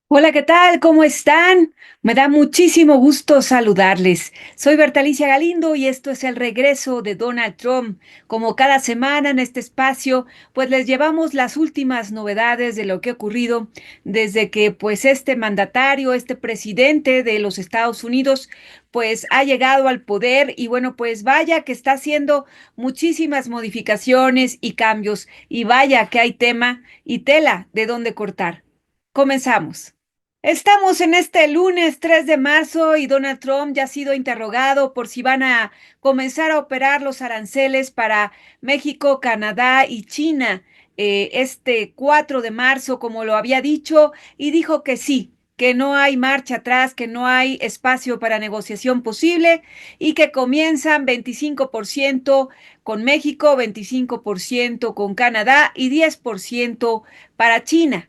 Hola, ¿qué tal? ¿Cómo están? Me da muchísimo gusto saludarles. Soy Bertalicia Galindo y esto es el regreso de Donald Trump. Como cada semana en este espacio, pues les llevamos las últimas novedades de lo que ha ocurrido desde que pues este mandatario, este presidente de los Estados Unidos, pues ha llegado al poder y bueno, pues vaya que está haciendo muchísimas modificaciones y cambios y vaya que hay tema y tela de dónde cortar. Comenzamos. Estamos en este lunes 3 de marzo y Donald Trump ya ha sido interrogado por si van a comenzar a operar los aranceles para México, Canadá y China este 4 de marzo, como lo había dicho, y dijo que sí, que no hay marcha atrás, que no hay espacio para negociación posible y que comienzan 25% con México, 25% con Canadá y 10% para China.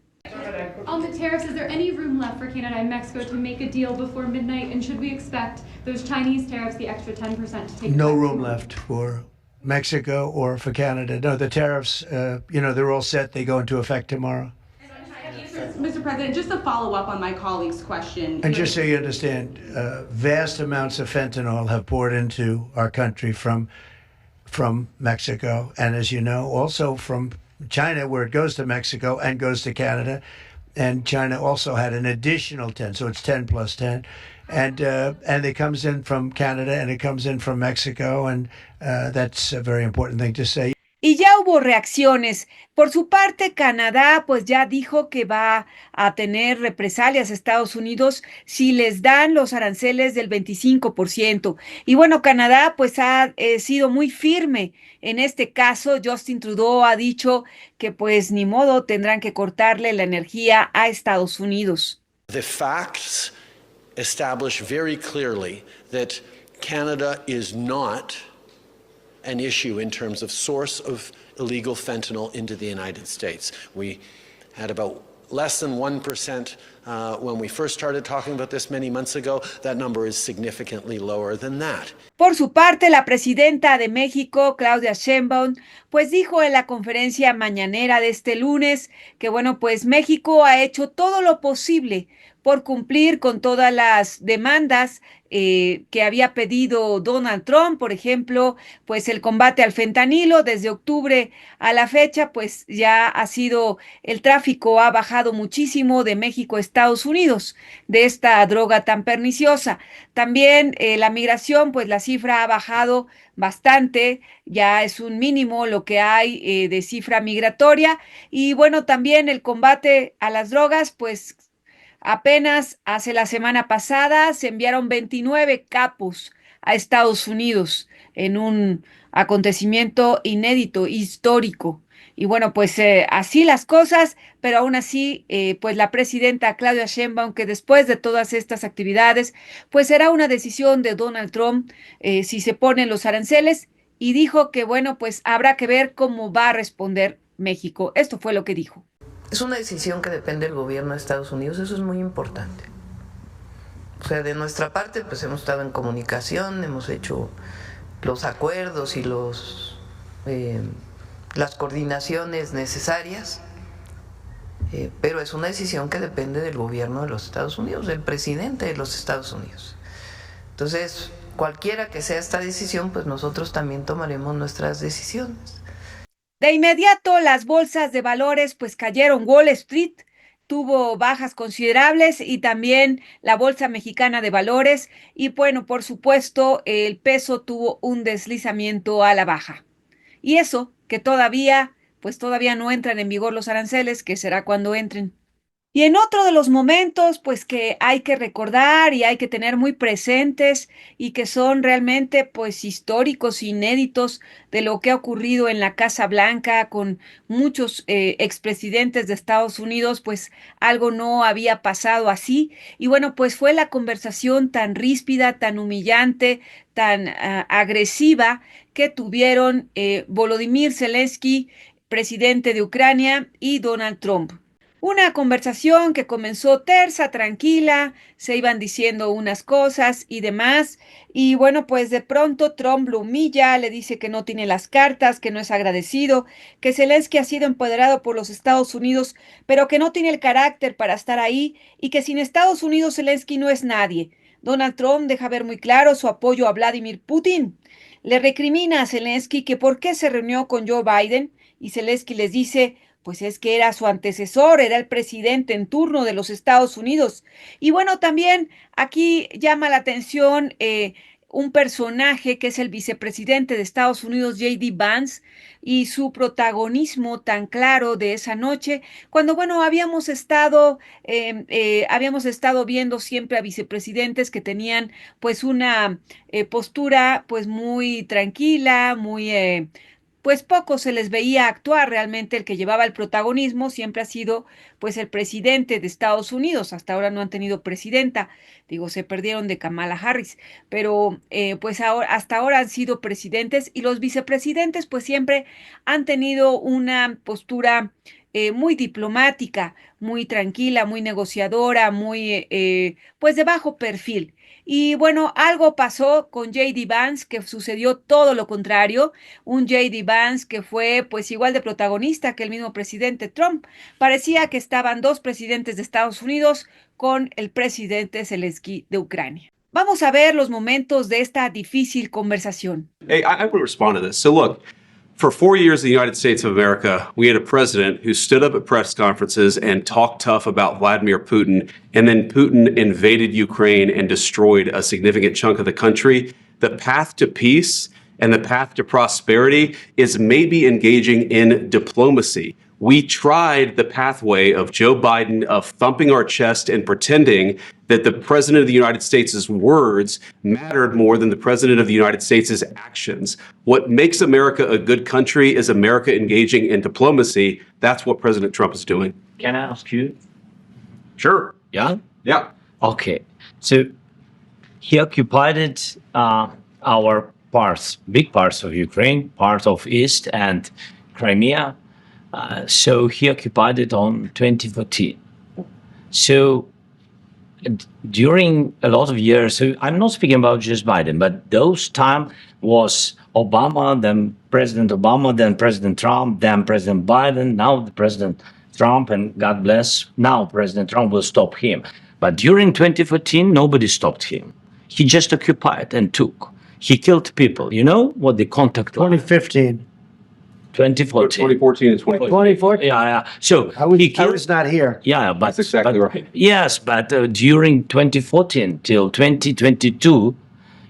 On the tariffs, is there any room left for Canada and Mexico to make a deal before midnight? And should we expect those Chinese tariffs, the extra 10%, to take No effect? room left for Mexico or for Canada. No, the tariffs, they're all set. They go into effect tomorrow. Mr. President, just to follow up on my colleague's question. And just so you understand, vast amounts of fentanyl have poured into our country from Mexico, and as you know, also from China, where it goes to Mexico and goes to Canada. And China also had an additional 10, so it's 10 plus 10. And it comes in from Canada and it comes in from Mexico, and that's a very important thing to say. Y ya hubo reacciones. Por su parte, Canadá pues ya dijo que va a tener represalias a Estados Unidos si les dan los aranceles del 25%. Y bueno, Canadá pues ha sido muy firme en este caso. Justin Trudeau ha dicho que pues ni modo tendrán que cortarle la energía a Estados Unidos. The facts establish very clearly that Canada is not an issue in terms of source of illegal fentanyl into the United States. We had about less than 1% when we first started talking about this many months ago. That number is significantly lower than that. Por su parte, la presidenta de México, Claudia Sheinbaum, pues dijo en la conferencia mañanera de este lunes que, bueno, pues México ha hecho todo lo posible por cumplir con todas las demandas que había pedido Donald Trump, por ejemplo, pues el combate al fentanilo desde octubre a la fecha, pues ya ha sido, el tráfico ha bajado muchísimo de México a Estados Unidos, de esta droga tan perniciosa. También la migración, pues la cifra ha bajado bastante, ya es un mínimo lo que hay de cifra migratoria. Y bueno, también el combate a las drogas, pues apenas hace la semana pasada se enviaron 29 capos a Estados Unidos en un acontecimiento inédito, histórico. Y bueno, pues así las cosas, pero aún así, pues la presidenta Claudia Sheinbaum, que después de todas estas actividades, pues será una decisión de Donald Trump si se ponen los aranceles y dijo que bueno, pues habrá que ver cómo va a responder México. Esto fue lo que dijo. Es una decisión que depende del gobierno de Estados Unidos, eso es muy importante. O sea, de nuestra parte, pues hemos estado en comunicación, hemos hecho los acuerdos y las coordinaciones necesarias, pero es una decisión que depende del gobierno de los Estados Unidos, del presidente de los Estados Unidos. Entonces, cualquiera que sea esta decisión, pues nosotros también tomaremos nuestras decisiones. De inmediato, las bolsas de valores pues cayeron. Wall Street tuvo bajas considerables y también la Bolsa Mexicana de Valores. Y bueno, por supuesto, el peso tuvo un deslizamiento a la baja. Y eso que todavía, pues todavía no entran en vigor los aranceles, que será cuando entren. Y en otro de los momentos, pues que hay que recordar y hay que tener muy presentes y que son realmente pues históricos, inéditos de lo que ha ocurrido en la Casa Blanca con muchos expresidentes de Estados Unidos, pues algo no había pasado así. Y bueno, pues fue la conversación tan ríspida, tan humillante, tan agresiva que tuvieron Volodymyr Zelensky, presidente de Ucrania, y Donald Trump. Una conversación que comenzó tersa, tranquila, se iban diciendo unas cosas y demás. Y bueno, pues de pronto Trump lo humilla, le dice que no tiene las cartas, que no es agradecido, que Zelensky ha sido empoderado por los Estados Unidos, pero que no tiene el carácter para estar ahí y que sin Estados Unidos Zelensky no es nadie. Donald Trump deja ver muy claro su apoyo a Vladimir Putin. Le recrimina a Zelensky que por qué se reunió con Joe Biden y Zelensky les dice, pues es que era su antecesor, era el presidente en turno de los Estados Unidos. Y bueno, también aquí llama la atención un personaje que es el vicepresidente de Estados Unidos, J.D. Vance, y su protagonismo tan claro de esa noche, cuando, bueno, habíamos estado viendo siempre a vicepresidentes que tenían pues una postura pues muy tranquila, muy pues poco se les veía actuar. Realmente el que llevaba el protagonismo siempre ha sido pues el presidente de Estados Unidos. Hasta ahora no han tenido presidenta, digo, se perdieron de Kamala Harris, pero pues ahora, hasta ahora han sido presidentes y los vicepresidentes pues siempre han tenido una postura muy diplomática, muy tranquila, muy negociadora, muy pues de bajo perfil. Y bueno, algo pasó con J.D. Vance, que sucedió todo lo contrario. Un J.D. Vance que fue pues igual de protagonista que el mismo presidente Trump. Parecía que estaban dos presidentes de Estados Unidos con el presidente Zelensky de Ucrania. Vamos a ver los momentos de esta difícil conversación. Hey, I want to respond to this. So look, for 4 years in the United States of America, we had a president who stood up at press conferences and talked tough about Vladimir Putin, and then Putin invaded Ukraine and destroyed a significant chunk of the country. The path to peace and the path to prosperity is maybe engaging in diplomacy. We tried the pathway of Joe Biden of thumping our chest and pretending that the president of the United States' words mattered more than the president of the United States' actions. What makes America a good country is America engaging in diplomacy. That's what President Trump is doing. Can I ask you? Sure. Yeah? Yeah. Okay. So he occupied our parts, big parts of Ukraine, part of East and Crimea. So he occupied it on 2014. So during a lot of years, so I'm not speaking about just Biden, but those time was Obama, then President Obama, then President Trump, then President Biden, now the President Trump, and God bless, now President Trump will stop him. But during 2014, nobody stopped him. He just occupied and took. He killed people. You know what the contact was? 2015. 2014. 2014 and 2015. 2014. Yeah. So I he killed. was not here. Yeah, but That's exactly but- right. Yes, but during 2014 till 2022,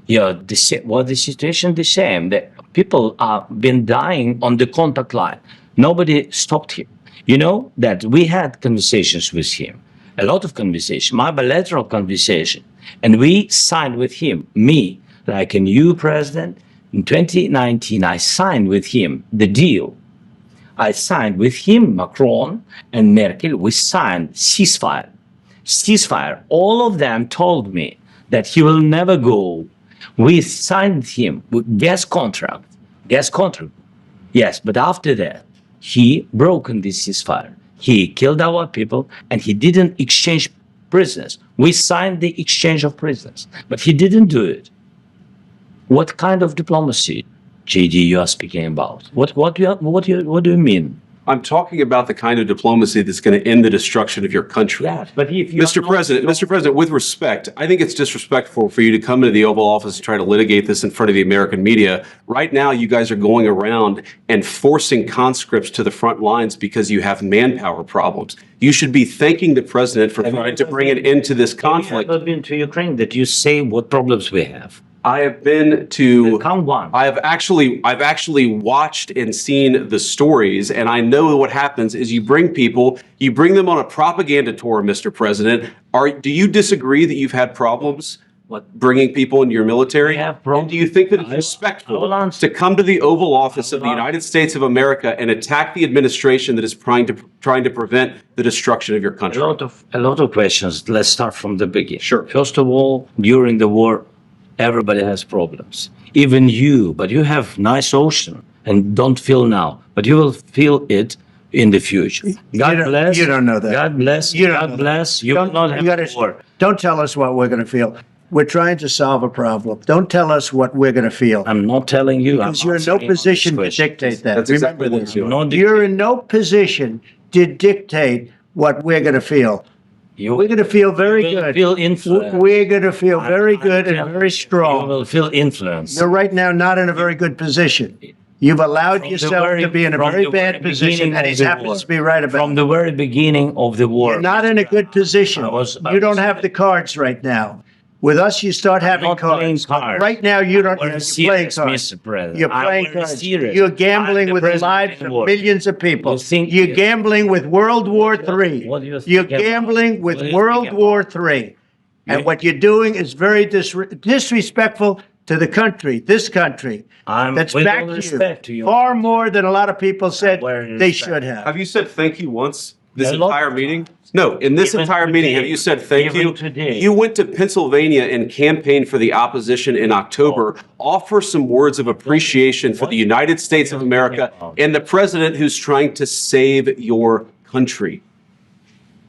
the situation the same. The people are been dying on the contact line. Nobody stopped him. You know that we had conversations with him, a lot of conversation, my bilateral conversation, and we signed with him, me, like a new president. In 2019, I signed with him the deal. I signed with him, Macron and Merkel, we signed ceasefire. Ceasefire. All of them told me that he will never go. We signed him with gas contract. Yes, but after that, he broken this ceasefire. He killed our people and he didn't exchange prisoners. We signed the exchange of prisoners, but he didn't do it. What kind of diplomacy, JD, you are speaking about? What do you mean? I'm talking about the kind of diplomacy that's going to end the destruction of your country. Yes, but if you Mr. President, with respect, I think it's disrespectful for you to come into the Oval Office and try to litigate this in front of the American media. Right now, you guys are going around and forcing conscripts to the front lines because you have manpower problems. You should be thanking the president for trying to bring an end to this conflict. I have been to Ukraine that you say what problems we have. I have been to. Count one. I've actually watched and seen the stories, and I know what happens is you bring them on a propaganda tour, Mr. President. Do you disagree that you've had problems bringing people into your military? We have problems. And do you think that it's I will respectful answer. to come to the Oval Office of the answer. United States of America and attack the administration that is trying to prevent the destruction of your country? A lot of questions. Let's start from the beginning. Sure. First of all, during the war, everybody has problems. Even you, but you have nice ocean and don't feel now, but you will feel it in the future. God bless. you don't know that. God bless. You don't know God that. bless. You will Don't, not you have gotta, war. don't tell us what we're going to feel. We're trying to solve a problem. Don't tell us what we're going to feel. I'm not telling you. Because I'm you're in no answering on this position to question. dictate that. That's exactly Remember what this. we're doing. Not You're in no position to dictate what we're going to feel. You We're going to feel very will good. feel influenced. We're going to feel very I'm good and telling very you, strong. You will feel influence. You're right now not in a very good position. You've allowed From the yourself very- to be in a from very the bad very position, beginning and of he the happens war. to be right about From it. the very beginning of the war. You're not in a good position. I was- You don't have the cards right now. With us, you start having not playing cards. cards. Right now, you don't. We're You're serious, playing cards. Mr. President. You're I'm playing very cards. serious. You're I'm gambling the with the president lives in of war. millions of people. You think- You're gambling with World War III. What do you think You're about? gambling with What do you World think War III. And You- what you're doing is very disrespectful to the country, this country. I'm That's with back all to respect to you. you. Far more than a lot of people said Very they respect. should have. Have you said thank you once this A lot. entire meeting? No, in this Even entire meeting, have today. you said thank Even you? today. You went to Pennsylvania and campaigned for the opposition in October. Offer some words of appreciation for the United States of America and the president who's trying to save your country.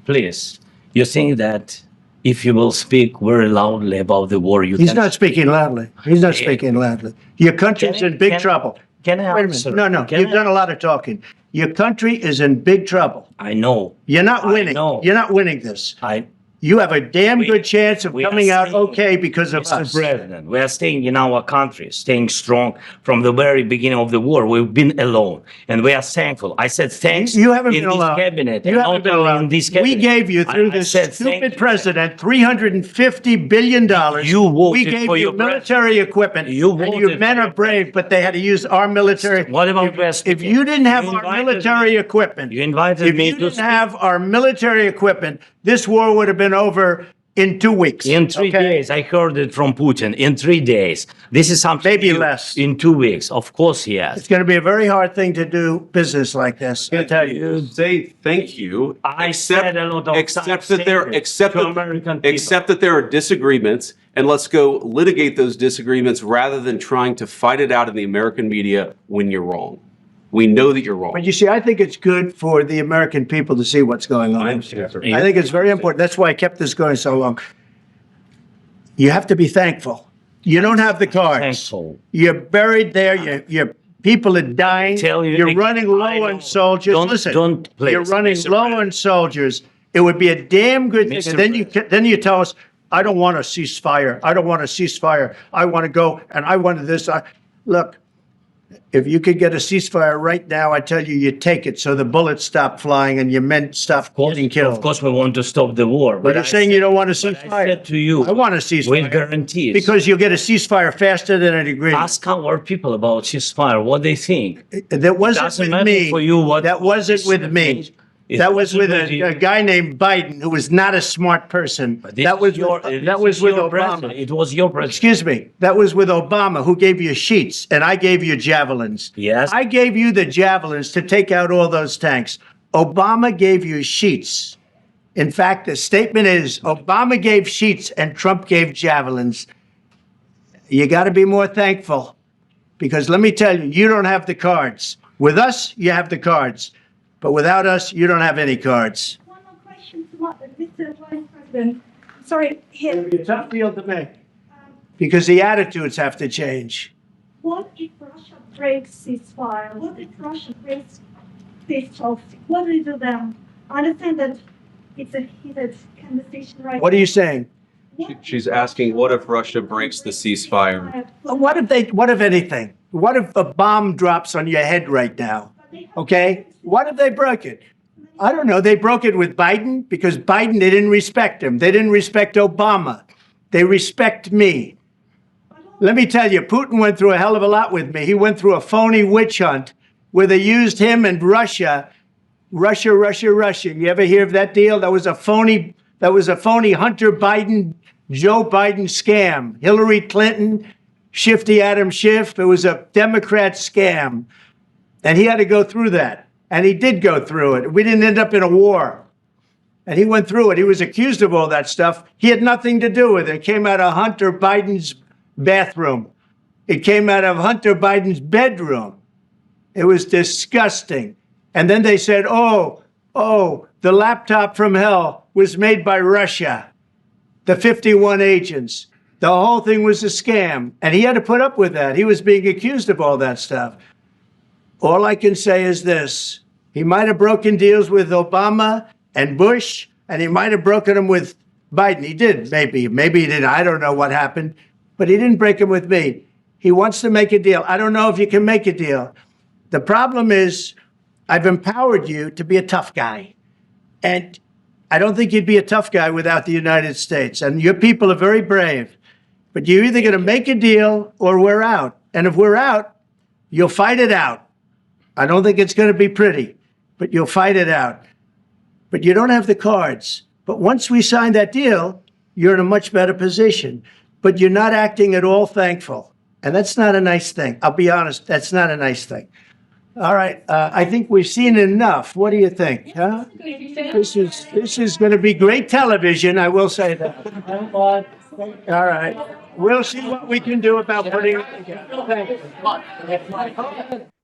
Please, you think that if you will speak very loudly about the war, you He's can... not speaking loudly. He's not speaking loudly. Your country's Can I- in big can- trouble. Can I Wait a answer? minute. No, Can you've I- done a lot of talking. Your country is in big trouble. I know. You're not I winning. know. You're not winning this. I You have a damn We- good chance of we are coming out staying- okay because of Mr. us. President, we are staying in our country, staying strong from the very beginning of the war. We've been alone, and we are thankful. I said thanks. You haven't in been this allowed. cabinet. You and haven't not been only allowed. in this We cabinet. gave you through I this said thank stupid you. president $350 billion. You voted We gave for you your military equipment. You and voted your men for are your brave, but they had to use our military. What about West? If you didn't have You our invited military me. equipment, You invited if me you to didn't speak. have our military equipment, this war would have been over in 2 weeks. In 3 okay? days, I heard it from Putin. In 3 days, this is something. Maybe new. less. In 2 weeks, of course, he has. It's going to be a very hard thing to do business like this. I tell you. Say thank you. I said a lot of times Except that there, thank you except to that, American people. except that there are disagreements, and let's go litigate those disagreements rather than trying to fight it out in the American media when you're wrong. We know that you're wrong. But you see, I think it's good for the American people to see what's going on. I think it's very important. That's why I kept this going so long. You have to be thankful. You don't have the cards. Thankful. You're buried there. Your people are dying. Tell you You're again, running I low know. on soldiers. Don't- Listen, don't, please, you're running Mr. low President. on soldiers. It would be a damn good thing. Mr. And then you tell us, I don't want a ceasefire. I don't want a ceasefire. I want to go and I wanted this. Look, if you could get a ceasefire right now, I tell you, you take it so the bullets stop flying and your men stop getting killed. Of course, we want to stop the war. But you're saying you don't want a ceasefire. I said to you, I want a ceasefire. with guarantees. Because you'll get a ceasefire faster than an agreement. Ask our people about ceasefire, what they think. That wasn't doesn't with matter me. for you what- That wasn't with me. It That was with wasn't with you. a guy named Biden, who was not a smart person. This That was is your- with, this that was is with your Obama. president. It was your president. Excuse me. That was with Obama, who gave you sheets, and I gave you javelins. Yes. I gave you the javelins to take out all those tanks. Obama gave you sheets. In fact, the statement is Obama gave sheets and Trump gave javelins. You got to be more thankful, because let me tell you, you don't have the cards. With us, you have the cards. But without us, you don't have any cards. One more question to Mr. Vice President. Sorry, It'll be a tough deal to make, because the attitudes have to change. what if Russia breaks ceasefire? What if Russia breaks peace talks? What do we do then? I understand that it's a heated conversation right What are you now. saying? She's asking, what if Russia breaks the ceasefire? What if anything? What if a bomb drops on your head right now? Okay? What if they broke it? I don't know. They broke it with Biden because Biden, they didn't respect him. They didn't respect Obama. They respect me. Let me tell you, Putin went through a hell of a lot with me. He went through a phony witch hunt where they used him and Russia. Russia. You ever hear of that deal? That was a phony Hunter Biden, Joe Biden scam. Hillary Clinton, Shifty Adam Schiff. It was a Democrat scam. And he had to go through that. And he did go through it. We didn't end up in a war. And he went through it. He was accused of all that stuff. He had nothing to do with it. It came out of Hunter Biden's bathroom. It came out of Hunter Biden's bedroom. It was disgusting. And then they said, the laptop from hell was made by Russia, the 51 agents. The whole thing was a scam. And he had to put up with that. He was being accused of all that stuff. All I can say is this. He might have broken deals with Obama and Bush, and he might have broken them with Biden. He did, maybe. Maybe he didn't. I don't know what happened. But he didn't break them with me. He wants to make a deal. I don't know if you can make a deal. The problem is I've empowered you to be a tough guy. And I don't think you'd be a tough guy without the United States. And your people are very brave. But you're either going to make a deal or we're out. And if we're out, you'll fight it out. I don't think it's going to be pretty, but you'll fight it out. But you don't have the cards. But once we sign that deal, you're in a much better position. But you're not acting at all thankful. And that's not a nice thing. I'll be honest, that's not a nice thing. All right, I think we've seen enough. What do you think? Huh? This is going to be great television, I will say that. All right. We'll see what we can do about putting it together. Thank you.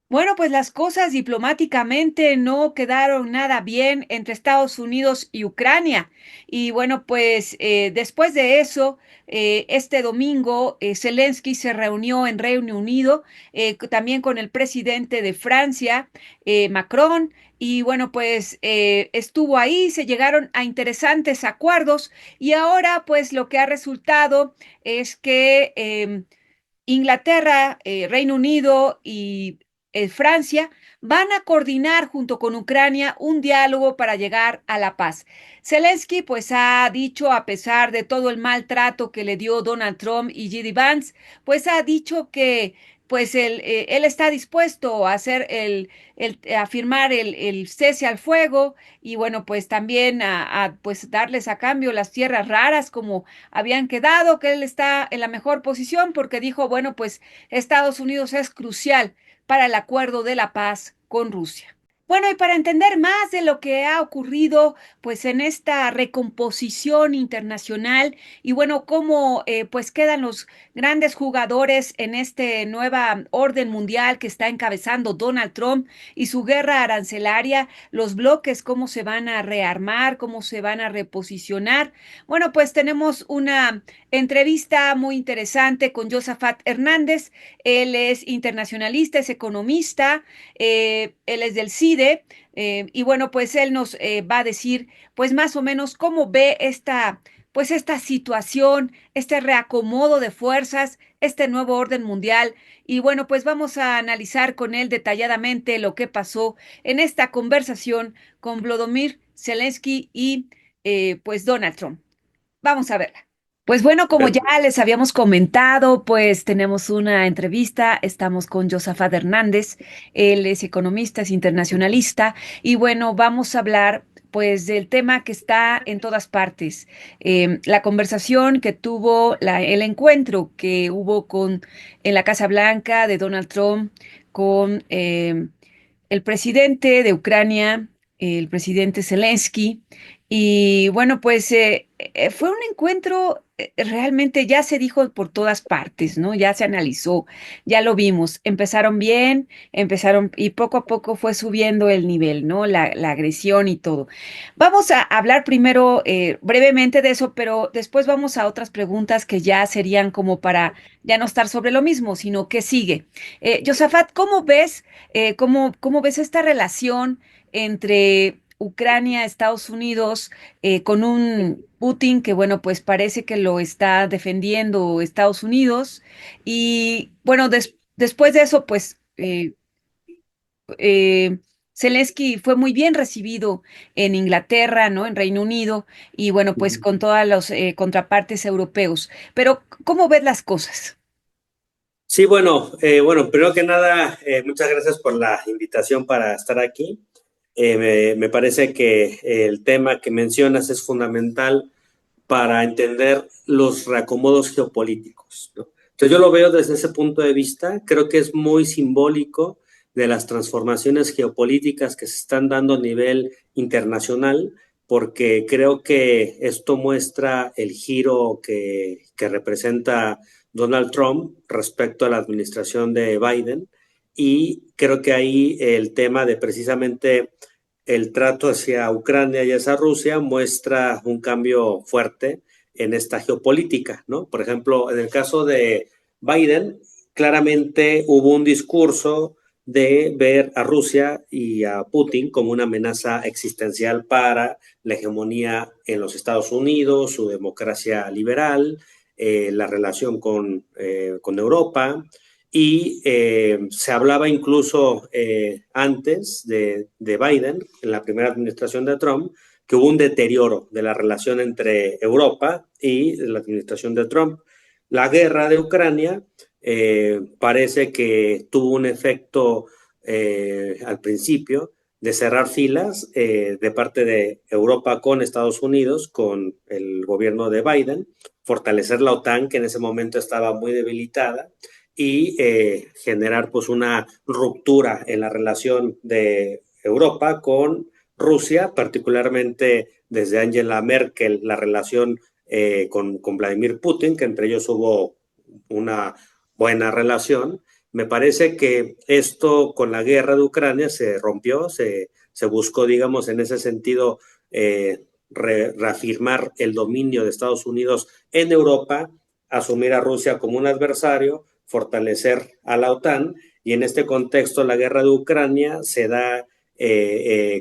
Bueno, pues las cosas diplomáticamente no quedaron nada bien entre Estados Unidos y Ucrania. Y bueno, pues después de eso, este domingo, Zelensky se reunió en Reino Unido, también con el presidente de Francia, Macron, y bueno, pues estuvo ahí, se llegaron a interesantes acuerdos y ahora pues lo que ha resultado es que Inglaterra, Reino Unido y Francia van a coordinar junto con Ucrania un diálogo para llegar a la paz. Zelensky pues ha dicho, a pesar de todo el maltrato que le dio Donald Trump y J.D. Vance, pues ha dicho que pues él está dispuesto a hacer a firmar el cese al fuego y bueno, pues también pues darles a cambio las tierras raras como habían quedado, que él está en la mejor posición porque dijo, bueno, pues Estados Unidos es crucial para el acuerdo de la paz con Rusia. Bueno, y para entender más de lo que ha ocurrido, pues en esta recomposición internacional y bueno, cómo pues quedan los grandes jugadores en este nueva orden mundial que está encabezando Donald Trump y su guerra arancelaria, los bloques, cómo se van a rearmar, cómo se van a reposicionar. Bueno, pues tenemos una entrevista muy interesante con Josafat Hernández. Él es internacionalista, es economista, él es del CIDE, y bueno, pues él nos va a decir, pues más o menos cómo ve esta situación, este reacomodo de fuerzas, este nuevo orden mundial. Y bueno, pues vamos a analizar con él detalladamente lo que pasó en esta conversación con Volodymyr Zelensky y pues Donald Trump. Vamos a verla. Pues bueno, como ya les habíamos comentado, pues tenemos una entrevista, estamos con Josafat Hernández, él es economista, es internacionalista, y bueno, vamos a hablar pues del tema que está en todas partes, la conversación que tuvo, el encuentro que hubo en la Casa Blanca de Donald Trump con el presidente de Ucrania, el presidente Zelensky, y bueno, pues fue un encuentro realmente ya se dijo por todas partes, ¿no? Ya se analizó, ya lo vimos. Empezaron bien, empezaron y poco a poco fue subiendo el nivel, ¿no? La agresión y todo. Vamos a hablar primero brevemente de eso, pero después vamos a otras preguntas que ya serían como para ya no estar sobre lo mismo, sino que sigue. Josafat, ¿cómo ves, cómo ves esta relación entre Ucrania, Estados Unidos, con un Putin que, bueno, pues parece que lo está defendiendo Estados Unidos. Y bueno, después de eso, pues Zelensky fue muy bien recibido en Inglaterra, ¿no? En Reino Unido, y bueno, pues con todas los contrapartes europeos. Pero, ¿cómo ves las cosas? Sí, bueno, primero que nada, muchas gracias por la invitación para estar aquí. Me parece que el tema que mencionas es fundamental para entender los reacomodos geopolíticos, ¿no? Entonces yo lo veo desde ese punto de vista, creo que es muy simbólico de las transformaciones geopolíticas que se están dando a nivel internacional, porque creo que esto muestra el giro que representa Donald Trump respecto a la administración de Biden, y creo que ahí el tema de precisamente el trato hacia Ucrania y hacia Rusia muestra un cambio fuerte en esta geopolítica, ¿no? Por ejemplo, en el caso de Biden, claramente hubo un discurso de ver a Rusia y a Putin como una amenaza existencial para la hegemonía en los Estados Unidos, su democracia liberal, la relación con Europa, y se hablaba incluso antes de Biden, en la primera administración de Trump, que hubo un deterioro de la relación entre Europa y la administración de Trump. La guerra de Ucrania parece que tuvo un efecto al principio de cerrar filas de parte de Europa con Estados Unidos, con el gobierno de Biden, fortalecer la OTAN, que en ese momento estaba muy debilitada, y generar pues una ruptura en la relación de Europa con Rusia, particularmente desde Angela Merkel, la relación con Vladimir Putin, que entre ellos hubo una buena relación. Me parece que esto con la guerra de Ucrania se rompió, se buscó, digamos, en ese sentido, reafirmar el dominio de Estados Unidos en Europa, asumir a Rusia como un adversario, fortalecer a la OTAN, y en este contexto la guerra de Ucrania se da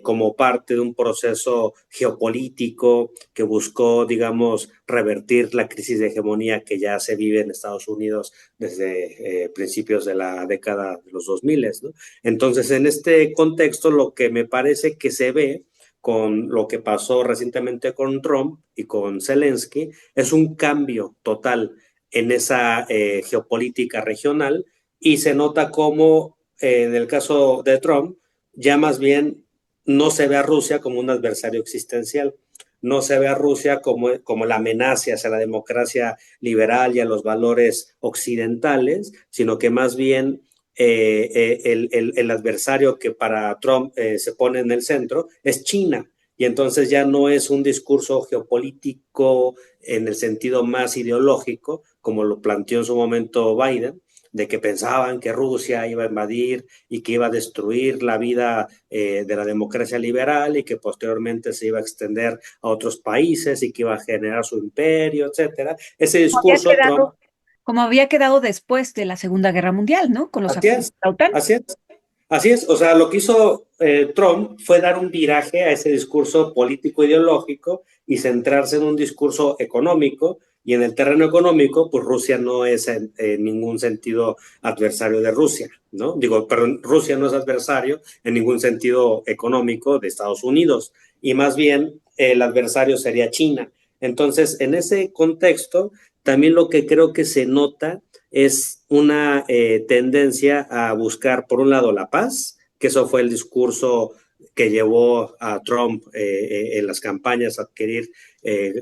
como parte de un proceso geopolítico que buscó, digamos, revertir la crisis de hegemonía que ya se vive en Estados Unidos desde principios de la década de los 2000, ¿no? Entonces, en este contexto, lo que me parece que se ve con lo que pasó recientemente con Trump y con Zelensky es un cambio total en esa geopolítica regional, y se nota como en el caso de Trump ya más bien no se ve a Rusia como un adversario existencial, no se ve a Rusia como la amenaza hacia la democracia liberal y a los valores occidentales, sino que más bien el adversario que para Trump se pone en el centro es China. Y entonces ya no es un discurso geopolítico en el sentido más ideológico, como lo planteó en su momento Biden, de que pensaban que Rusia iba a invadir y que iba a destruir la vida de la democracia liberal, y que posteriormente se iba a extender a otros países y que iba a generar su imperio, etcétera. Ese discurso Trump... Como había quedado después de la Segunda Guerra Mundial, ¿no? Con los acuerdos de la OTAN. Así es, o sea, lo que hizo Trump fue dar un viraje a ese discurso político-ideológico y centrarse en un discurso económico, y en el terreno económico, pues Rusia no es en ningún sentido adversario de Rusia, ¿no? Perdón, Rusia no es adversario en ningún sentido económico de Estados Unidos, y más bien el adversario sería China. Entonces, en ese contexto, también lo que creo que se nota es una tendencia a buscar, por un lado, la paz, que eso fue el discurso que llevó a Trump en las campañas a adquirir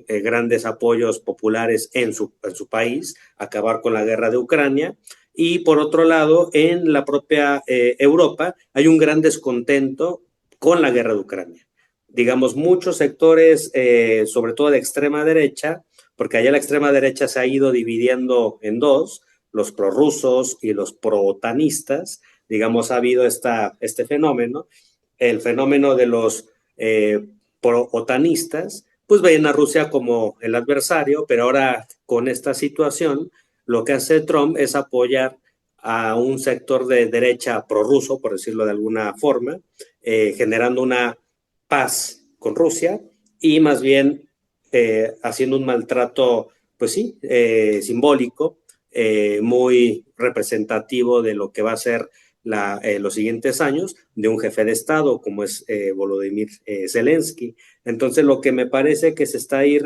grandes apoyos populares en su país, acabar con la guerra de Ucrania. Y por otro lado, en la propia Europa hay un gran descontento con la guerra de Ucrania. Digamos, muchos sectores, sobre todo de extrema derecha, porque allá la extrema derecha se ha ido dividiendo en dos, los prorrusos y los pro-otanistas. Digamos, ha habido este fenómeno. El fenómeno de los pro-otanistas, pues ven a Rusia como el adversario, pero ahora con esta situación, lo que hace Trump es apoyar a un sector de derecha prorruso, por decirlo de alguna forma, generando una paz con Rusia, y más bien haciendo un maltrato, pues sí, simbólico, muy representativo de lo que va a ser los siguientes años de un jefe de Estado como es Volodymyr Zelensky. Entonces, lo que me parece que se está ahí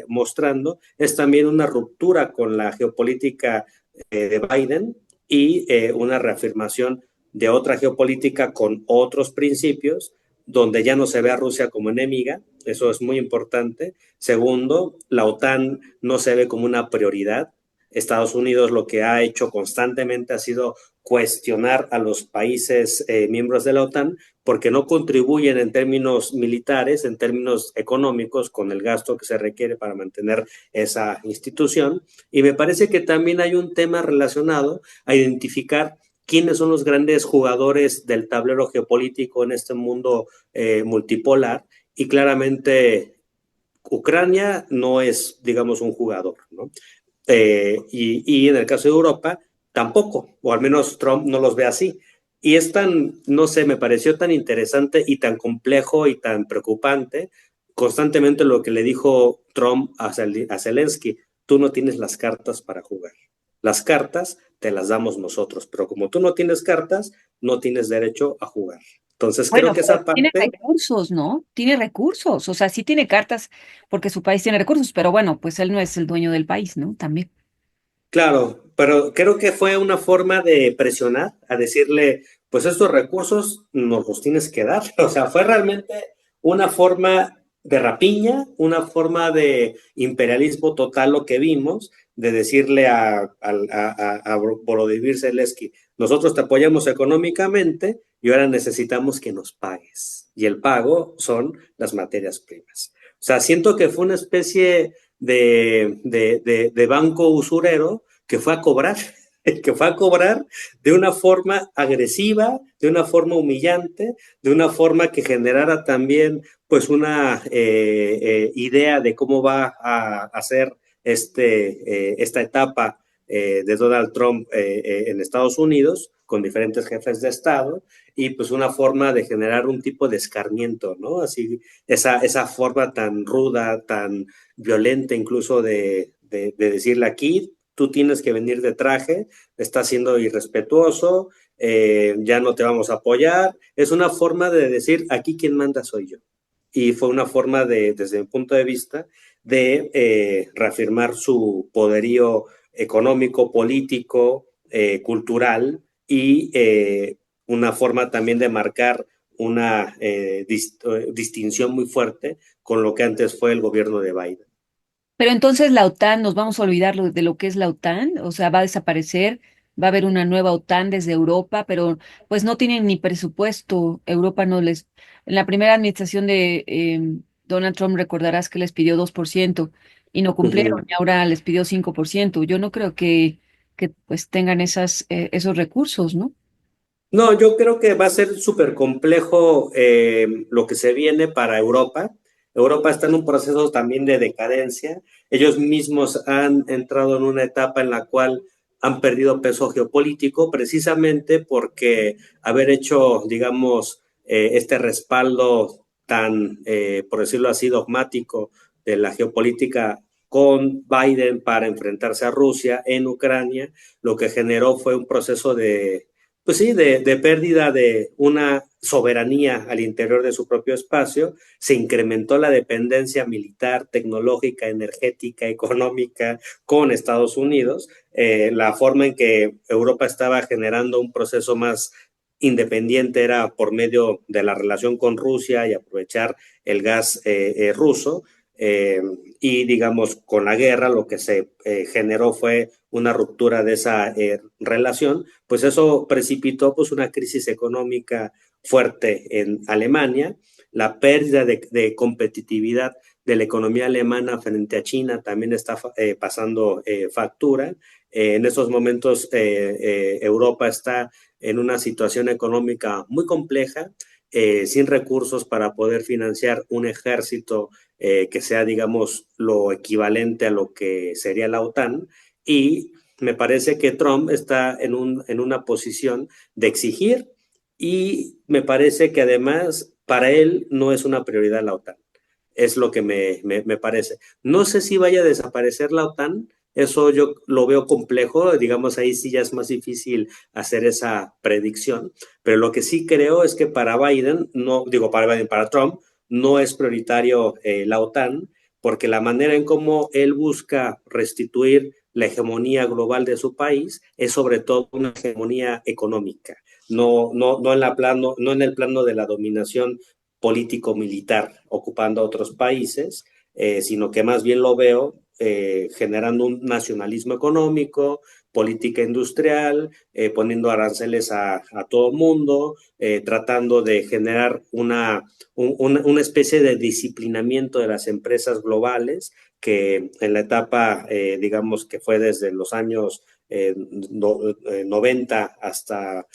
mostrando es también una ruptura con la geopolítica de Biden, y una reafirmación de otra geopolítica con otros principios, donde ya no se ve a Rusia como enemiga. Eso es muy importante. Segundo, la OTAN no se ve como una prioridad. Estados Unidos lo que ha hecho constantemente ha sido cuestionar a los países miembros de la OTAN porque no contribuyen en términos militares, en términos económicos, con el gasto que se requiere para mantener esa institución. Y me parece que también hay un tema relacionado a identificar quiénes son los grandes jugadores del tablero geopolítico en este mundo multipolar, y claramente Ucrania no es, digamos, un jugador, ¿no? Y en el caso de Europa, tampoco, o al menos Trump no los ve así. Y es tan, no sé, me pareció tan interesante y tan complejo y tan preocupante constantemente lo que le dijo Trump a Zelensky: tú no tienes las cartas para jugar. Las cartas te las damos nosotros, pero como tú no tienes cartas, no tienes derecho a jugar. Entonces creo Bueno, que pero esa tiene parte, recursos, ¿no? Tiene recursos, o sea, sí tiene cartas porque su país tiene recursos, pero bueno, pues él no es el dueño del país, ¿no? También. claro, pero creo que fue una forma de presionar, a decirle, pues estos recursos nos los tienes que dar. O sea, fue realmente una forma de rapiña, una forma de imperialismo total lo que vimos, de decirle a Volodymyr Zelensky: nosotros te apoyamos económicamente y ahora necesitamos que nos pagues. Y el pago son las materias primas. O sea, siento que fue una especie de banco usurero que fue a cobrar, que fue a cobrar de una forma agresiva, de una forma humillante, de una forma que generara también pues una idea de cómo va a hacer esta etapa de Donald Trump en Estados Unidos, con diferentes jefes de Estado, y pues una forma de generar un tipo de escarmiento, ¿no? Así, esa forma tan ruda, tan violenta incluso de decirle: aquí tú tienes que venir de traje, estás siendo irrespetuoso, ya no te vamos a apoyar. Es una forma de decir: aquí quien manda soy yo. Y fue una forma de, desde mi punto de vista, de reafirmar su poderío económico, político, cultural, y una forma también de marcar una distinción muy fuerte con lo que antes fue el gobierno de Biden. Pero entonces la OTAN, nos vamos a olvidar de lo que es la OTAN, o sea, va a desaparecer, va a haber una nueva OTAN desde Europa, pero pues no tienen ni presupuesto. Europa no les, en la primera administración de Donald Trump recordarás que les pidió 2% y no cumplieron, Ujú. y ahora les pidió 5%. Yo no creo que pues tengan esos recursos, ¿no? No, yo creo que va a ser súper complejo lo que se viene para Europa. Europa está en un proceso también de decadencia. Ellos mismos han entrado en una etapa en la cual han perdido peso geopolítico, precisamente porque haber hecho, digamos, este respaldo tan, por decirlo así, dogmático de la geopolítica con Biden para enfrentarse a Rusia en Ucrania, lo que generó fue un proceso de, pues sí, de pérdida de una soberanía al interior de su propio espacio. Se incrementó la dependencia militar, tecnológica, energética, económica con Estados Unidos. La forma en que Europa estaba generando un proceso más independiente era por medio de la relación con Rusia y aprovechar el gas ruso. Eh, y digamos, con la guerra lo que se generó fue una ruptura de esa relación, pues eso precipitó pues una crisis económica fuerte en Alemania, la pérdida de competitividad de la economía alemana frente a China también está pasando factura. En estos momentos Europa está en una situación económica muy compleja, sin recursos para poder financiar un ejército que sea, digamos, lo equivalente a lo que sería la OTAN, y me parece que Trump está en una posición de exigir, y me parece que además para él no es una prioridad la OTAN. Es lo que me parece. No sé si vaya a desaparecer la OTAN, eso yo lo veo complejo, digamos, ahí sí ya es más difícil hacer esa predicción, pero lo que sí creo es que para Biden, no digo para Biden, para Trump, no es prioritario la OTAN, porque la manera en cómo él busca restituir la hegemonía global de su país es sobre todo una hegemonía económica, no en el plano de la dominación político-militar ocupando a otros países, sino que más bien lo veo generando un nacionalismo económico, política industrial, poniendo aranceles a todo mundo, tratando de generar una especie de disciplinamiento de las empresas globales que en la etapa, digamos que fue desde los años 90 hasta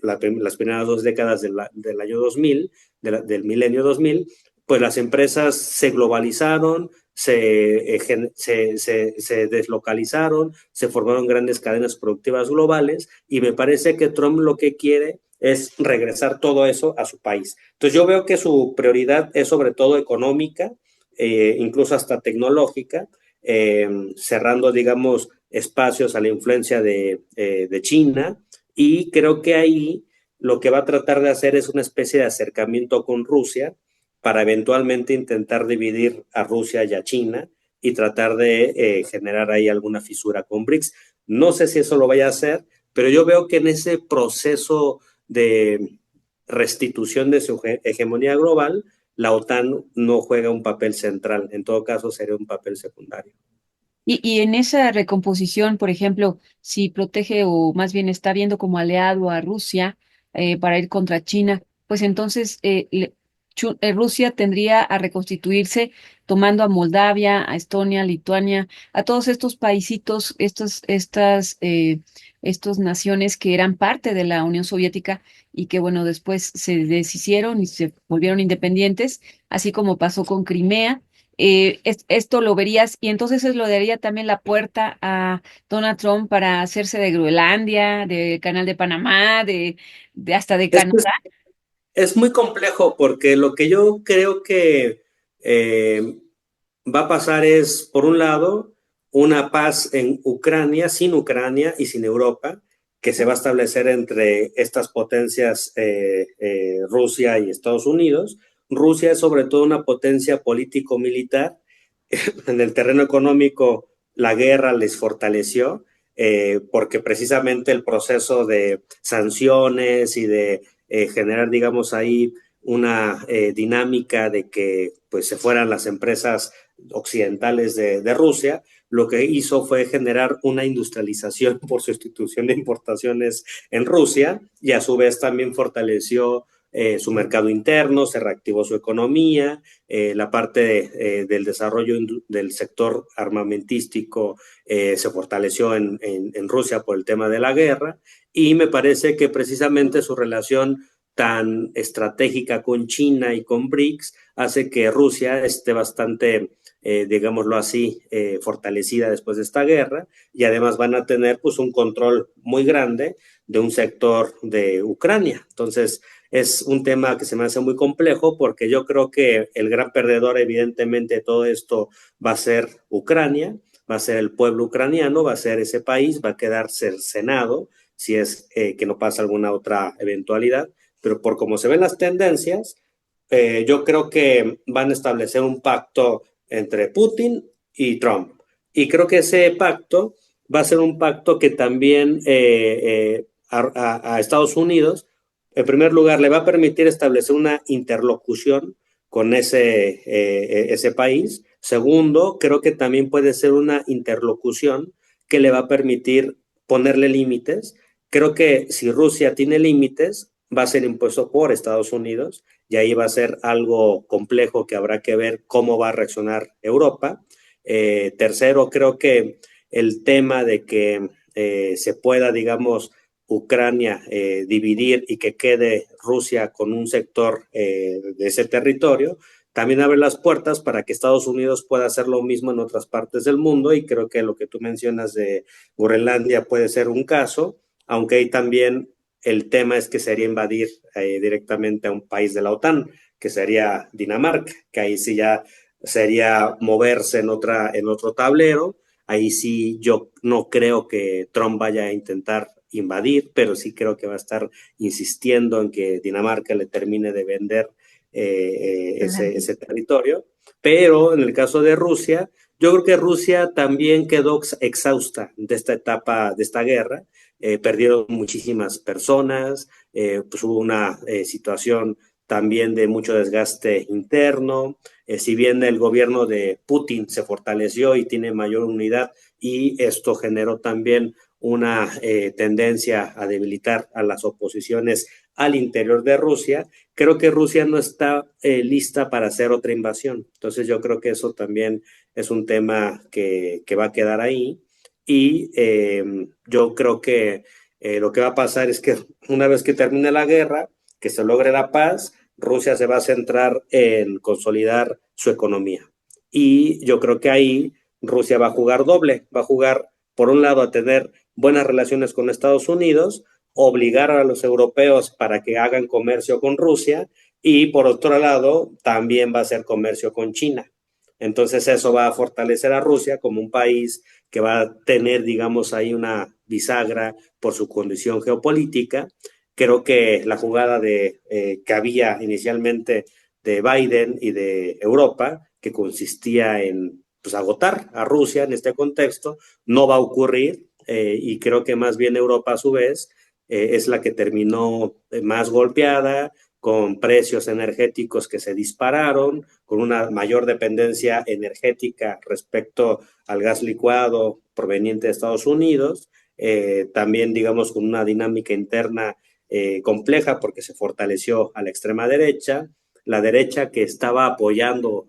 las primeras 2 décadas del año 2000, del milenio 2000, pues las empresas se globalizaron, se deslocalizaron, se formaron grandes cadenas productivas globales y me parece que Trump lo que quiere es regresar todo eso a su país. Entonces yo veo que su prioridad es sobre todo económica, incluso hasta tecnológica, cerrando, digamos, espacios a la influencia de China, y creo que ahí lo que va a tratar de hacer es una especie de acercamiento con Rusia para eventualmente intentar dividir a Rusia y a China y tratar de generar ahí alguna fisura con BRICS. No sé si eso lo vaya a hacer, pero yo veo que en ese proceso de restitución de su hegemonía global, la OTAN no juega un papel central, en todo caso sería un papel secundario. Y en esa recomposición, por ejemplo, si protege o más bien está viendo como aliado a Rusia para ir contra China, pues entonces Rusia tendría a reconstituirse tomando a Moldavia, a Estonia, Lituania, a todos estos paisitos, estos naciones que eran parte de la Unión Soviética y que, bueno, después se deshicieron y se volvieron independientes, así como pasó con Crimea. Esto lo verías y entonces eso le daría también la puerta a Donald Trump para hacerse de Groenlandia, del Canal de Panamá, de hasta de Es, Canadá. es muy complejo porque lo que yo creo que eh, va a pasar es, por un lado, una paz en Ucrania, sin Ucrania y sin Europa, que se va a establecer entre estas potencias, Rusia y Estados Unidos. Rusia es sobre todo una potencia político-militar. En el terreno económico, la guerra les fortaleció, porque precisamente el proceso de sanciones y de generar, digamos, ahí una dinámica de que pues se fueran las empresas occidentales de Rusia, lo que hizo fue generar una industrialización por sustitución de importaciones en Rusia y a su vez también fortaleció su mercado interno, se reactivó su economía, la parte del desarrollo del sector armamentístico se fortaleció en Rusia por el tema de la guerra, y me parece que precisamente su relación tan estratégica con China y con BRICS hace que Rusia esté bastante, digámoslo así, fortalecida después de esta guerra, y además van a tener pues un control muy grande de un sector de Ucrania. Entonces es un tema que se me hace muy complejo porque yo creo que el gran perdedor evidentemente de todo esto va a ser Ucrania, va a ser el pueblo ucraniano, va a ser ese país, va a quedar cercenado si es que no pasa alguna otra eventualidad, pero por como se ven las tendencias, yo creo que van a establecer un pacto entre Putin y Trump. Y creo que ese pacto va a ser un pacto que también a Estados Unidos, en primer lugar, le va a permitir establecer una interlocución con ese país. Segundo, creo que también puede ser una interlocución que le va a permitir ponerle límites. Creo que si Rusia tiene límites, va a ser impuesto por Estados Unidos, y ahí va a ser algo complejo que habrá que ver cómo va a reaccionar Europa. Tercero, creo que el tema de que se pueda, digamos, Ucrania dividir y que quede Rusia con un sector de ese territorio, también abre las puertas para que Estados Unidos pueda hacer lo mismo en otras partes del mundo, y creo que lo que tú mencionas de Groenlandia puede ser un caso, aunque ahí también el tema es que sería invadir directamente a un país de la OTAN, que sería Dinamarca, que ahí sí ya sería moverse en otro tablero. Ahí sí yo no creo que Trump vaya a intentar invadir, pero sí creo que va a estar insistiendo en que Dinamarca le termine de vender ese territorio. Pero en el caso de Rusia, yo creo que Rusia también quedó exhausta de esta etapa, de esta guerra. Perdieron muchísimas personas, pues hubo una situación también de mucho desgaste interno. Si bien el gobierno de Putin se fortaleció y tiene mayor unidad, y esto generó también una tendencia a debilitar a las oposiciones al interior de Rusia, creo que Rusia no está lista para hacer otra invasión. Entonces yo creo que eso también es un tema que va a quedar ahí. y yo creo que lo que va a pasar es que una vez que termine la guerra, que se logre la paz, Rusia se va a centrar en consolidar su economía. Y yo creo que ahí Rusia va a jugar doble, va a jugar por un lado a tener buenas relaciones con Estados Unidos, obligar a los europeos para que hagan comercio con Rusia y por otro lado también va a hacer comercio con China. Entonces eso va a fortalecer a Rusia como un país que va a tener, digamos, ahí una bisagra por su condición geopolítica. Creo que la jugada que había inicialmente de Biden y de Europa, que consistía en pues, agotar a Rusia en este contexto, no va a ocurrir y creo que más bien Europa a su vez es la que terminó más golpeada, con precios energéticos que se dispararon, con una mayor dependencia energética respecto al gas licuado proveniente de Estados Unidos, también digamos con una dinámica interna compleja porque se fortaleció a la extrema derecha, la derecha que estaba apoyando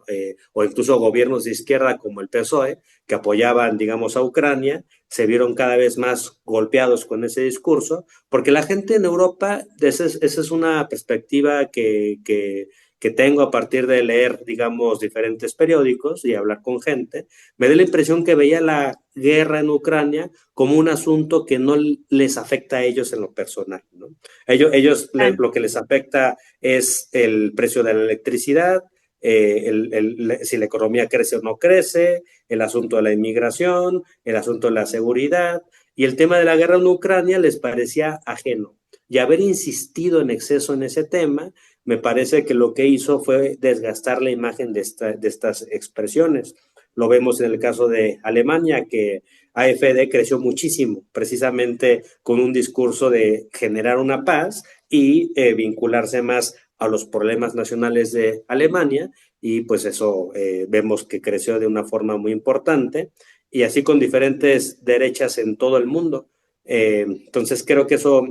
o incluso gobiernos de izquierda como el PSOE, que apoyaban, digamos, a Ucrania, se vieron cada vez más golpeados con ese discurso, porque la gente en Europa, esa es una perspectiva que tengo a partir de leer, digamos, diferentes periódicos y hablar con gente, me da la impresión que veía la guerra en Ucrania como un asunto que no les afecta a ellos en lo personal, ¿no? Ellos lo que les afecta es el precio de la electricidad, si la economía crece o no crece, el asunto de la inmigración, el asunto de la seguridad, y el tema de la guerra en Ucrania les parecía ajeno. Y haber insistido en exceso en ese tema, me parece que lo que hizo fue desgastar la imagen de estas expresiones. Lo vemos en el caso de Alemania, que AfD creció muchísimo, precisamente con un discurso de generar una paz y vincularse más a los problemas nacionales de Alemania, y pues eso vemos que creció de una forma muy importante, y así con diferentes derechas en todo el mundo. Entonces creo que eso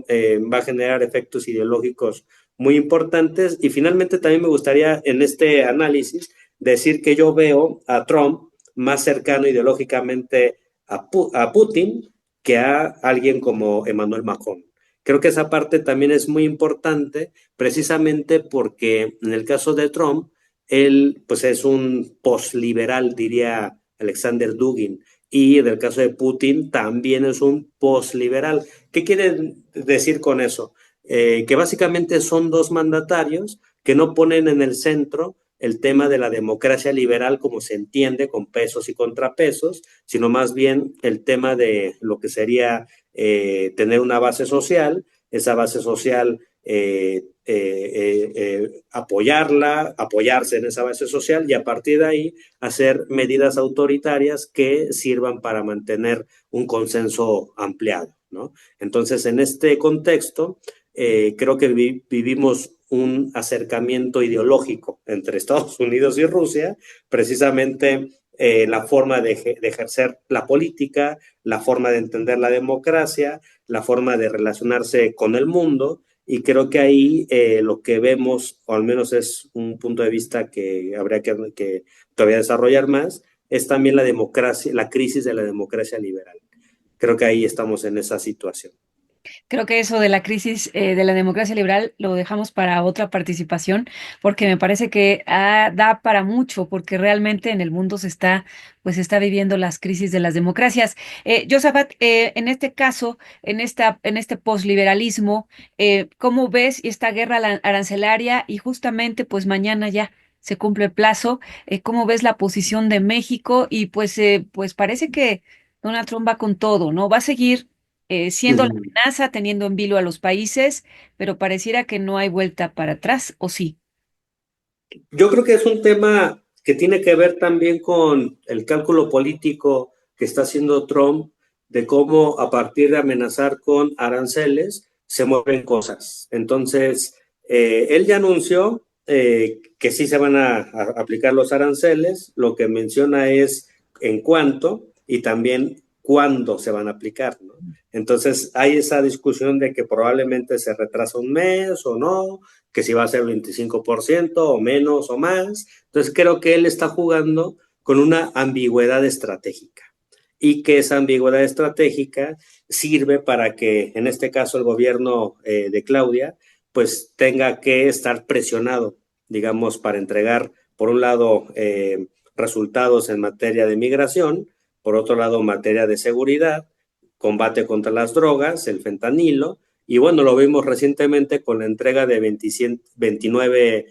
va a generar efectos ideológicos muy importantes, y finalmente también me gustaría en este análisis decir que yo veo a Trump más cercano ideológicamente a Putin que a alguien como Emmanuel Macron. Creo que esa parte también es muy importante, precisamente porque en el caso de Trump, él pues es un posliberal, diría Alexander Dugin, y en el caso de Putin también es un posliberal. ¿Qué quieren decir con eso? Que básicamente son dos mandatarios que no ponen en el centro el tema de la democracia liberal como se entiende, con pesos y contrapesos, sino más bien el tema de lo que sería tener una base social, esa base social apoyarla, apoyarse en esa base social y a partir de ahí hacer medidas autoritarias que sirvan para mantener un consenso ampliado, ¿no? Entonces, en este contexto, creo que vivimos un acercamiento ideológico entre Estados Unidos y Rusia, precisamente la forma de ejercer la política, la forma de entender la democracia, la forma de relacionarse con el mundo, y creo que ahí lo que vemos, o al menos es un punto de vista que habría que todavía desarrollar más, es también la democracia, la crisis de la democracia liberal. Creo que ahí estamos en esa situación. Creo que eso de la crisis de la democracia liberal lo dejamos para otra participación, porque me parece que da para mucho, porque realmente en el mundo pues está viviendo las crisis de las democracias. Josafat, en este caso, en este posliberalismo, ¿cómo ves esta guerra arancelaria? Y justamente, pues mañana ya se cumple el plazo. ¿Cómo ves la posición de México? Y pues parece que Donald Trump va con todo, ¿no? Va a seguir siendo la amenaza, teniendo en vilo a los países, pero pareciera que no hay vuelta para atrás, ¿o sí? Yo creo que es un tema que tiene que ver también con el cálculo político que está haciendo Trump de cómo a partir de amenazar con aranceles se mueven cosas. Entonces, él ya anunció que sí se van a aplicar los aranceles, lo que menciona es en cuánto y también cuándo se van a aplicar, ¿no? Entonces hay esa discusión de que probablemente se retrasa un mes o no, que si va a ser 25% o menos o más. Entonces creo que él está jugando con una ambigüedad estratégica. y que esa ambigüedad estratégica sirve para que, en este caso, el gobierno de Claudia, pues tenga que estar presionado, digamos, para entregar, por un lado, resultados en materia de migración, por otro lado, en materia de seguridad, combate contra las drogas, el fentanilo, y bueno, lo vimos recientemente con la entrega de 29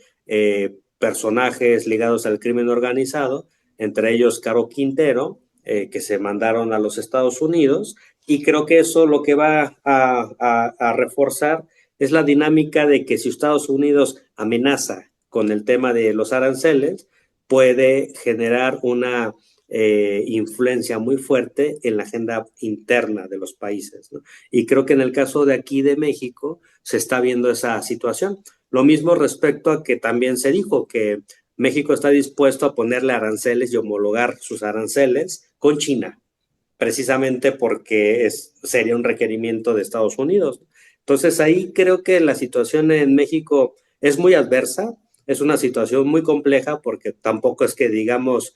personajes ligados al crimen organizado, entre ellos Caro Quintero, que se mandaron a los Estados Unidos, y creo que eso lo que va a reforzar es la dinámica de que si Estados Unidos amenaza con el tema de los aranceles, puede generar una influencia muy fuerte en la agenda interna de los países, ¿no? Y creo que en el caso de aquí de México se está viendo esa situación. Lo mismo respecto a que también se dijo que México está dispuesto a ponerle aranceles y homologar sus aranceles con China, precisamente porque sería un requerimiento de Estados Unidos. Entonces ahí creo que la situación en México es muy adversa, es una situación muy compleja porque tampoco es que digamos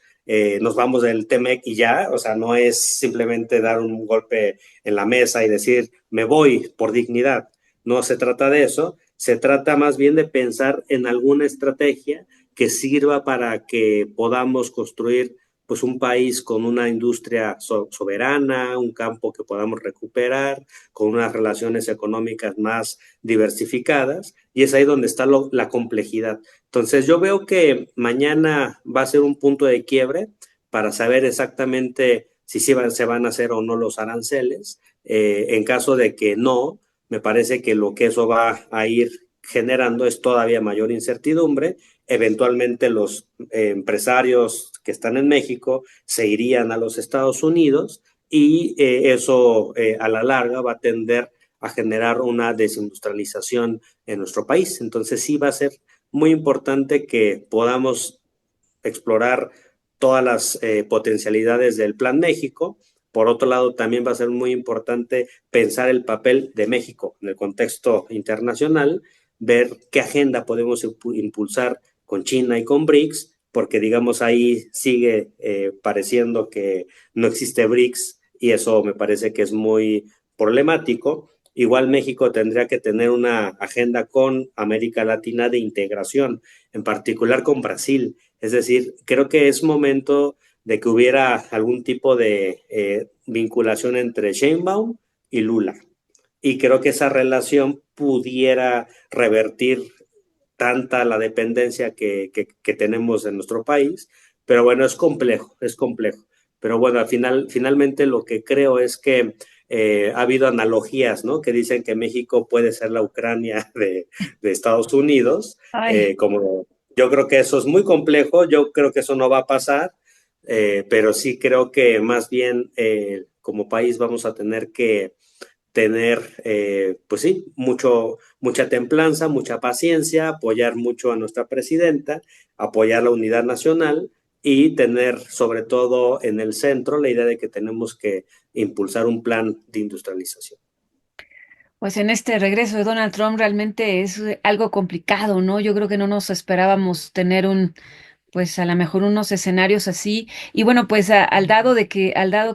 nos vamos del TEMEC y ya, o sea, no es simplemente dar un golpe en la mesa y decir me voy por dignidad, no se trata de eso, se trata más bien de pensar en alguna estrategia que sirva para que podamos construir pues un país con una industria soberana, un campo que podamos recuperar, con unas relaciones económicas más diversificadas, y es ahí donde está la complejidad. Entonces yo veo que mañana va a ser un punto de quiebre para saber exactamente si se van a hacer o no los aranceles. En caso de que no, me parece que lo que eso va a ir generando es todavía mayor incertidumbre. Eventualmente los empresarios que están en México se irían a los Estados Unidos y eso a la larga va a tender a generar una desindustrialización en nuestro país. Entonces sí va a ser muy importante que podamos explorar todas las potencialidades del Plan México. Por otro lado, también va a ser muy importante pensar el papel de México en el contexto internacional, ver qué agenda podemos impulsar con China y con BRICS, porque digamos ahí sigue pareciendo que no existe BRICS y eso me parece que es muy problemático. Igual México tendría que tener una agenda con América Latina de integración, en particular con Brasil. Es decir, creo que es momento de que hubiera algún tipo de vinculación entre Sheinbaum y Lula. Y creo que esa relación pudiera revertir tanta la dependencia que tenemos en nuestro país. Pero bueno, es complejo, es complejo. Pero bueno, finalmente lo que creo es que ha habido analogías, ¿no? Que dicen que México puede ser la Ucrania de Estados Unidos. Como yo creo que eso es muy complejo, yo creo que eso no va a pasar, pero sí creo que más bien como país vamos a tener que tener, pues sí, mucha templanza, mucha paciencia, apoyar mucho a nuestra presidenta, apoyar la unidad nacional y tener sobre todo en el centro la idea de que tenemos que impulsar un plan de industrialización. Pues en este regreso de Donald Trump realmente es algo complicado, ¿no? Yo creo que no nos esperábamos tener pues a lo mejor unos escenarios así. Y bueno, pues al dado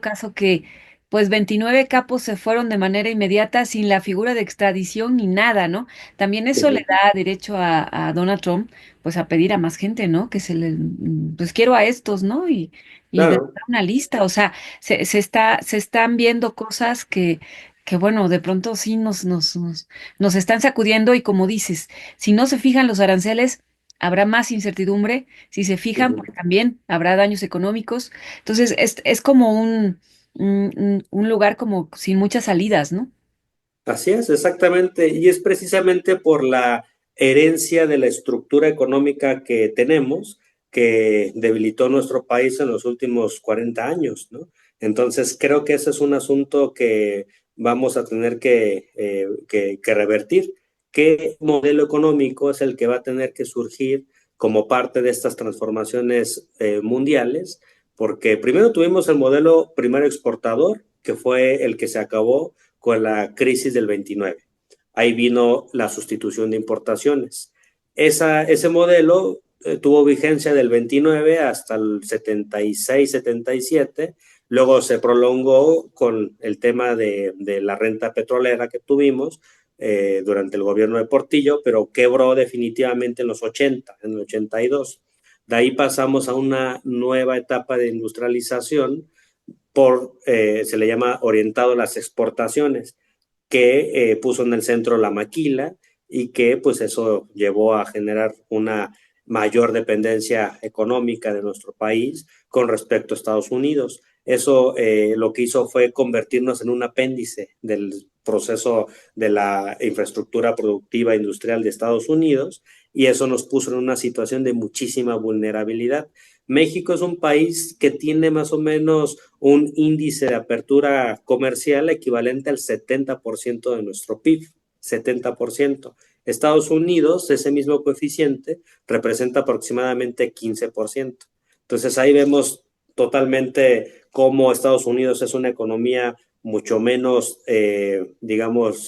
caso que pues 29 capos se fueron de manera inmediata sin la figura de extradición ni nada, ¿no? También eso le da derecho a Donald Trump pues a pedir a más gente, ¿no? Que pues quiero a estos, ¿no? Y de Claro. una lista, o sea, se están viendo cosas que bueno, de pronto sí nos están sacudiendo y como dices, si no se fijan los aranceles, habrá más incertidumbre. Si se fijan, pues también habrá daños económicos. Entonces, es como un lugar como sin muchas salidas, ¿no? Así es, exactamente. Y es precisamente por la herencia de la estructura económica que tenemos que debilitó nuestro país en los últimos 40 años, ¿no? Entonces, creo que ese es un asunto que vamos a tener que revertir. ¿Qué modelo económico es el que va a tener que surgir como parte de estas transformaciones mundiales? Porque primero tuvimos el modelo primario exportador, que fue el que se acabó con la crisis del 29. Ahí vino la sustitución de importaciones. Ese modelo tuvo vigencia del 29 hasta el 76, 77, Luego se prolongó con el tema de la renta petrolera que tuvimos durante el gobierno de Portillo, pero quebró definitivamente en los 80, en el 82. De ahí pasamos a una nueva etapa de industrialización se le llama orientado a las exportaciones, que puso en el centro la maquila y que pues eso llevó a generar una mayor dependencia económica de nuestro país con respecto a Estados Unidos. Eso lo que hizo fue convertirnos en un apéndice del proceso de la infraestructura productiva industrial de Estados Unidos y eso nos puso en una situación de muchísima vulnerabilidad. México es un país que tiene más o menos un índice de apertura comercial equivalente al 70% de nuestro PIB, 70%. Estados Unidos, ese mismo coeficiente, representa aproximadamente 15%. Entonces ahí vemos totalmente cómo Estados Unidos es una economía mucho menos,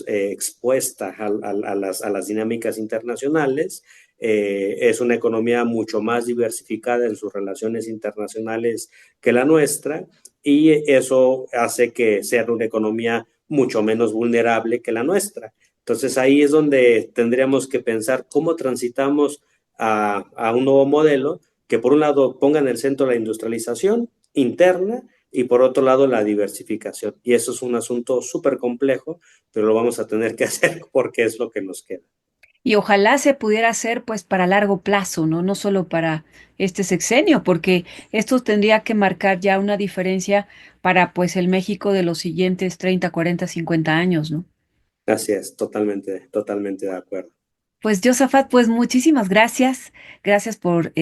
expuesta a las dinámicas internacionales. Es una economía mucho más diversificada en sus relaciones internacionales que la nuestra y eso hace que sea una economía mucho menos vulnerable que la nuestra. Entonces ahí es donde tendríamos que pensar cómo transitamos a un nuevo modelo que por un lado ponga en el centro la industrialización interna y por otro lado la diversificación. Y eso es un asunto súper complejo, pero lo vamos a tener que hacer porque es lo que nos queda. Y ojalá se pudiera hacer pues para largo plazo, ¿no? No solo para este sexenio, porque esto tendría que marcar ya una diferencia para pues el México de los siguientes 30, 40, 50 años, ¿no? Así es, totalmente, totalmente de acuerdo. Pues Josafat, pues muchísimas gracias. Gracias por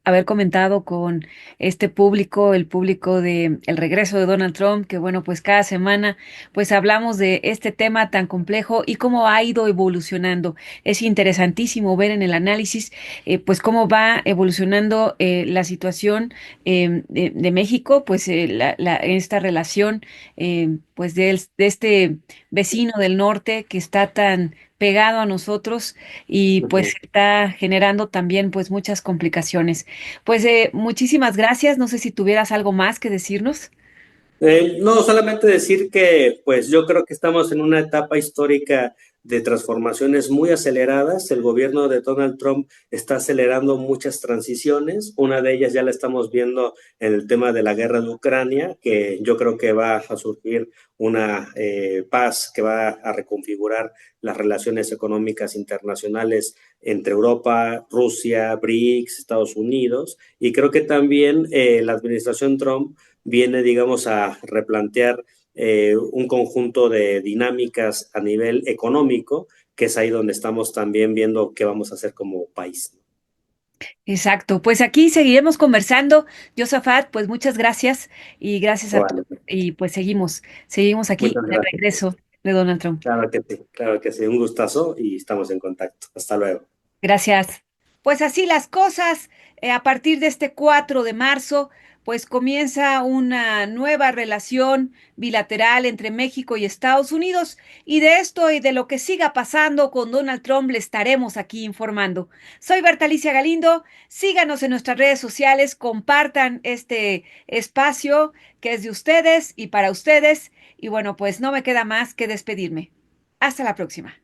haber comentado con este público, el público de el regreso de Donald Trump, que bueno, pues cada semana pues hablamos de este tema tan complejo y cómo ha ido evolucionando. Es interesantísimo ver en el análisis pues cómo va evolucionando la situación de México, pues esta relación pues de este vecino del norte que está tan pegado a nosotros y pues está generando también pues muchas complicaciones. Pues muchísimas gracias. No sé si tuvieras algo más que decirnos. No, solamente decir que pues yo creo que estamos en una etapa histórica de transformaciones muy aceleradas. El gobierno de Donald Trump está acelerando muchas transiciones. Una de ellas ya la estamos viendo en el tema de la guerra de Ucrania, que yo creo que va a surgir una paz que va a reconfigurar las relaciones económicas internacionales entre Europa, Rusia, BRICS, Estados Unidos. Y creo que también la administración Trump viene, digamos, a replantear un conjunto de dinámicas a nivel económico, que es ahí donde estamos también viendo qué vamos a hacer como país. Exacto. Pues aquí seguiremos conversando. Josafat, pues muchas gracias y gracias a todos. Vale, Y pues seguimos aquí muchas de gracias. regreso de Donald Trump. Claro que sí, un gustazo y estamos en contacto. Hasta luego. Gracias. Pues así las cosas, a partir de este 4 de marzo, pues comienza una nueva relación bilateral entre México y Estados Unidos y de esto y de lo que siga pasando con Donald Trump le estaremos aquí informando. Soy Bertalicia Galindo, síganos en nuestras redes sociales, compartan este espacio que es de ustedes y para ustedes y bueno, pues no me queda más que despedirme. Hasta la próxima.